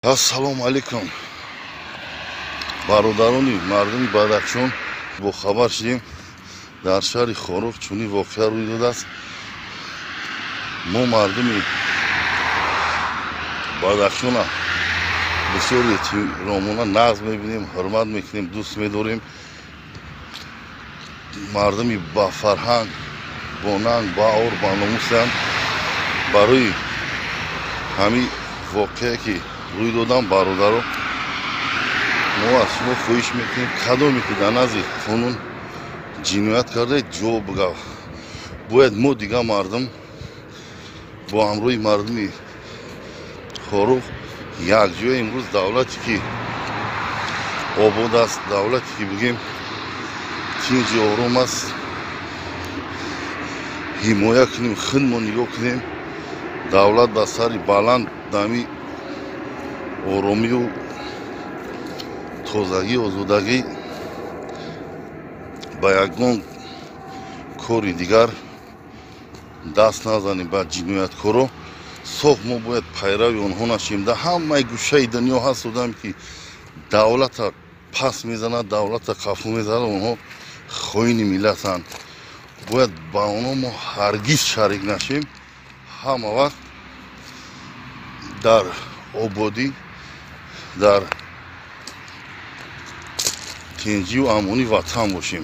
Assalomu alaykum. Бародарони мардуми Бадахшон бо хабар шудем дар шаҳри Хорух чунин воқеа рӯй додааст. мо мардуми Бадахшона бисёр эҳтиромона нағз мебинем, ҳурмат мекунем, дӯст медорем. мардуми ба фарҳанг, бо нанг, ба ор, ба номусанд. барои ҳамин воқеае ки рӯй додан бародаро мо аз шумо хоҳиш мекунем, кадоме ки дар назди қонун ҷиноят кардаед ҷавоб бигав. бояд мо дигар мардум бо ҳамроҳи мардуми Хорух якҷоя имрӯз давлате ки обод аст, давлате ки бигем тинҷу ором аст, ҳимоя кунем, худмо нигоҳ кунем. давлат ба сари баланд дами оромию тозагӣ, озодагӣ ба ягон кори дигар даст назанем. ба ҷинояткоро соф мо бояд пайрави онҳо нашем. дар ҳамаи гӯшаи дунё ҳаст одаме ки давлата пас мезанад, давлата қафо мезанад, онҳо хоини миллатанд. бояд ба онҳо мо ҳаргиз шарик нашем. ҳама вақт дар ободӣ, дар тинҷию амонӣ ватан бошем.